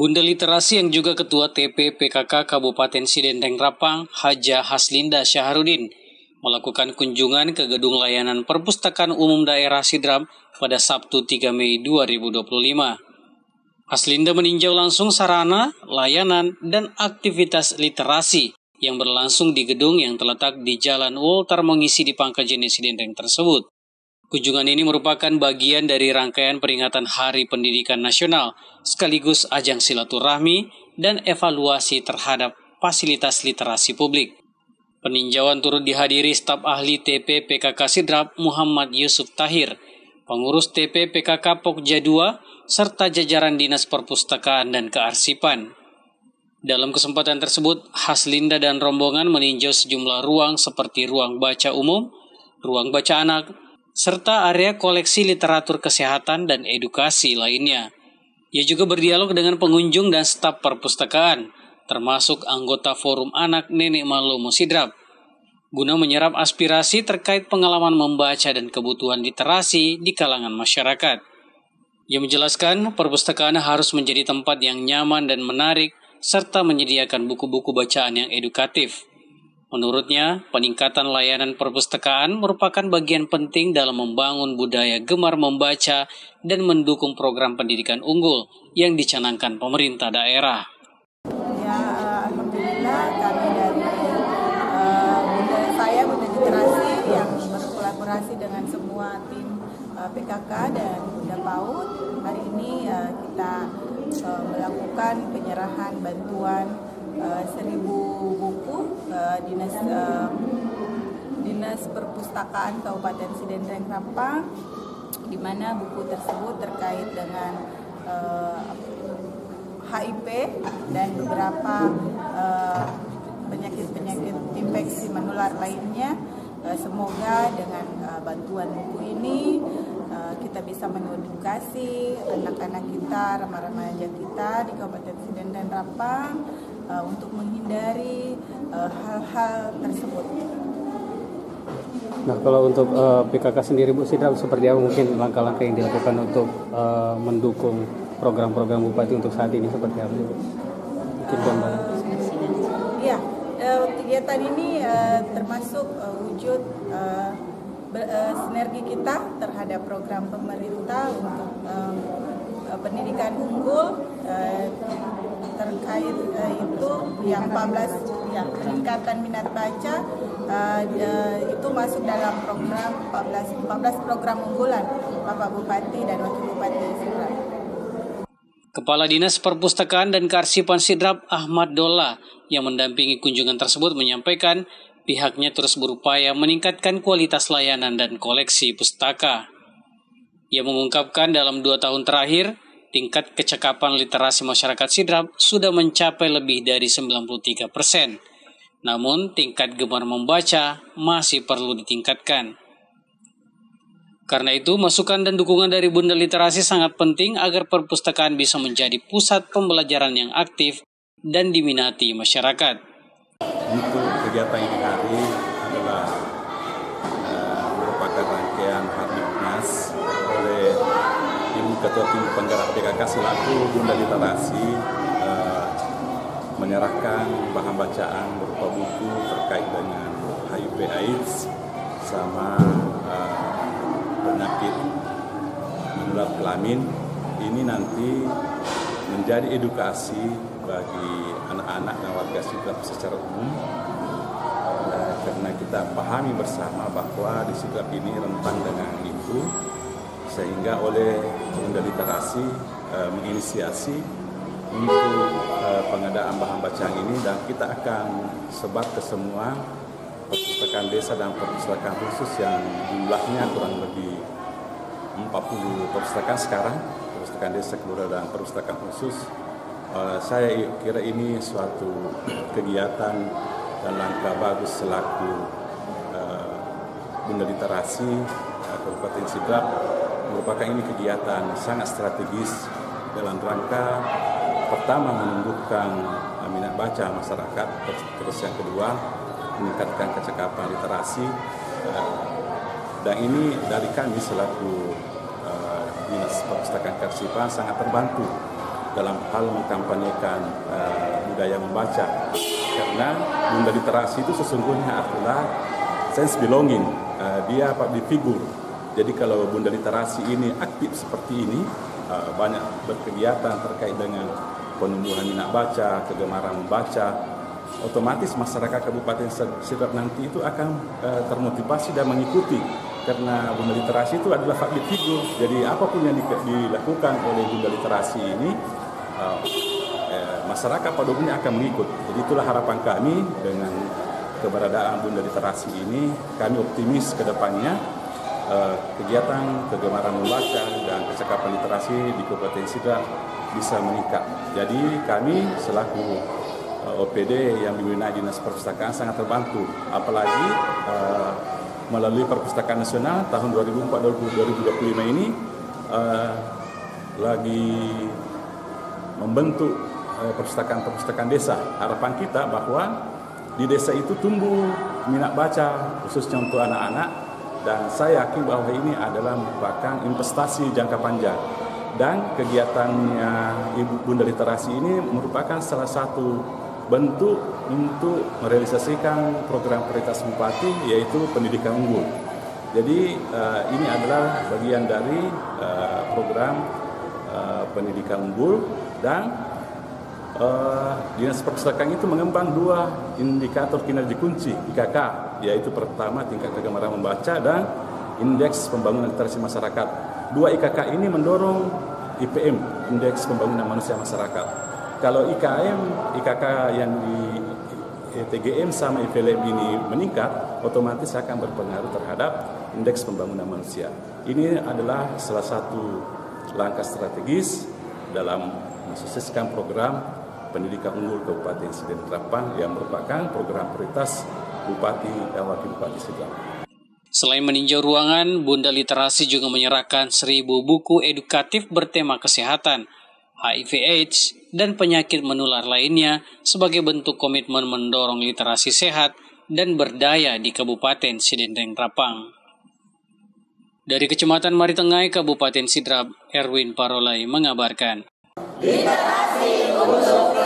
Bunda Literasi yang juga Ketua TP PKK Kabupaten Sidendeng Rapang, Haja Haslinda Syahrudin, melakukan kunjungan ke Gedung Layanan Perpustakaan Umum Daerah Sidrap pada Sabtu 3 Mei 2025. Haslinda meninjau langsung sarana, layanan, dan aktivitas literasi yang berlangsung di gedung yang terletak di Jalan Walter Mengisi di Pangkajene Sidendeng tersebut. Kunjungan ini merupakan bagian dari rangkaian peringatan Hari Pendidikan Nasional, sekaligus ajang silaturahmi dan evaluasi terhadap fasilitas literasi publik. Peninjauan turut dihadiri staf ahli TP PKK Sidrap Muhammad Yusuf Tahir, pengurus TP PKK Pokja II, serta jajaran Dinas Perpustakaan dan Kearsipan. Dalam kesempatan tersebut, Haslinda dan rombongan meninjau sejumlah ruang seperti ruang baca umum, ruang baca anak, serta area koleksi literatur kesehatan dan edukasi lainnya. Ia juga berdialog dengan pengunjung dan staf perpustakaan, termasuk anggota Forum Anak Nenek Malomo Sidrap, guna menyerap aspirasi terkait pengalaman membaca dan kebutuhan literasi di kalangan masyarakat. Ia menjelaskan perpustakaan harus menjadi tempat yang nyaman dan menarik, serta menyediakan buku-buku bacaan yang edukatif. Menurutnya, peningkatan layanan perpustakaan merupakan bagian penting dalam membangun budaya gemar membaca dan mendukung program pendidikan unggul yang dicanangkan pemerintah daerah. Ya, alhamdulillah kami dari Bunda Literasi yang berkolaborasi dengan semua tim PKK dan Bunda PAUD. Hari ini kita melakukan penyerahan bantuan 1.000 buku Dinas Perpustakaan Kabupaten Sidendeng Rapang, di mana buku tersebut terkait dengan HIV dan beberapa penyakit-penyakit infeksi menular lainnya. Semoga dengan bantuan buku ini kita bisa mengedukasi anak-anak kita, remaja kita di Kabupaten Sidendeng Rapang untuk menghindari hal-hal tersebut. Nah, kalau untuk PKK sendiri Bu Sidrap, seperti apa mungkin langkah-langkah yang dilakukan untuk mendukung program-program Bupati untuk saat ini seperti apa Bu? Mungkin gambaran. Iya, kegiatan ini termasuk wujud sinergi kita terhadap program pemerintah untuk pendidikan unggul terkait itu yang 14 yang peningkatan minat baca itu masuk dalam program 14 program unggulan Bapak Bupati dan Wakil Bupati Sidrap. Kepala Dinas Perpustakaan dan Kearsipan Sidrap Ahmad Dolla yang mendampingi kunjungan tersebut menyampaikan pihaknya terus berupaya meningkatkan kualitas layanan dan koleksi pustaka. Ia mengungkapkan dalam 2 tahun terakhir, tingkat kecakapan literasi masyarakat Sidrap sudah mencapai lebih dari 93%. Namun, tingkat gemar membaca masih perlu ditingkatkan. Karena itu, masukan dan dukungan dari Bunda Literasi sangat penting agar perpustakaan bisa menjadi pusat pembelajaran yang aktif dan diminati masyarakat. Untuk kegiatan ini hari adalah merupakan rangkaian Hardinas oleh Ibu Ketua Tim Penggerak PKK selaku Bunda Literasi menyerahkan bahan bacaan berupa buku terkait dengan HIV/AIDS sama penyakit menular kelamin. Ini nanti menjadi edukasi bagi anak-anak dan warga Sidrap secara umum, karena kita pahami bersama bahwa di Sidrap ini rentan dengan itu, sehingga oleh Bunda Literasi menginisiasi untuk pengadaan bahan bacaan ini, dan kita akan sebar ke semua perpustakaan desa dan perpustakaan khusus yang jumlahnya kurang lebih 40 perpustakaan sekarang, perpustakaan desa, kelurahan, dan perpustakaan khusus. Saya kira ini suatu kegiatan dan langkah bagus selaku Bunda Literasi Kabupaten Sidrap. Merupakan ini kegiatan sangat strategis dalam rangka pertama menumbuhkan minat baca masyarakat, terus yang kedua meningkatkan kecakapan literasi, dan ini dari kami selaku Dinas Perpustakaan Kearsipan sangat terbantu dalam hal mengkampanyekan budaya membaca, karena Bunda Literasi itu sesungguhnya adalah sense belonging, dia public figure. Jadi kalau Bunda Literasi ini aktif seperti ini, banyak berkegiatan terkait dengan penumbuhan minat baca, kegemaran membaca, otomatis masyarakat Kabupaten Sidrap nanti itu akan termotivasi dan mengikuti, karena Bunda Literasi itu adalah public figure. Jadi apapun yang dilakukan oleh Bunda Literasi ini, masyarakat pada umumnya akan mengikut. Jadi itulah harapan kami dengan keberadaan Bunda Literasi ini. Kami optimis ke depannya kegiatan kegemaran membaca dan kecakapan literasi di Kabupaten Sidrap bisa meningkat. Jadi kami selaku OPD yang diwenai Dinas Perpustakaan sangat terbantu, apalagi melalui Perpustakaan Nasional tahun 2004-2025 ini lagi membentuk perpustakaan desa. Harapan kita bahwa di desa itu tumbuh minat baca khususnya untuk anak-anak, dan saya yakin bahwa ini adalah merupakan investasi jangka panjang, dan kegiatannya Ibu Bunda Literasi ini merupakan salah satu bentuk untuk merealisasikan program prioritas Bupati, yaitu pendidikan unggul. Jadi ini adalah bagian dari program pendidikan unggul, dan Dinas Perpustakaan itu mengembang 2 indikator kinerja kunci IKK, yaitu pertama tingkat kegemaran membaca dan indeks pembangunan literasi masyarakat. 2 IKK ini mendorong IPM, indeks pembangunan manusia masyarakat. Kalau IKK yang di TGM sama IPLM ini meningkat, otomatis akan berpengaruh terhadap indeks pembangunan manusia. Ini adalah salah satu langkah strategis dalam mensukseskan program pendidikan unggul Kabupaten Sidrap Rapang yang merupakan program prioritas Bupati dan Wakil Bupati Sidrap. Selain meninjau ruangan, Bunda Literasi juga menyerahkan 1.000 buku edukatif bertema kesehatan, HIV/AIDS, dan penyakit menular lainnya sebagai bentuk komitmen mendorong literasi sehat dan berdaya di Kabupaten Sidendeng Rapang. Dari Kecamatan Maritengai, Kabupaten Sidrap, Erwin Parolai mengabarkan. Literasi untuk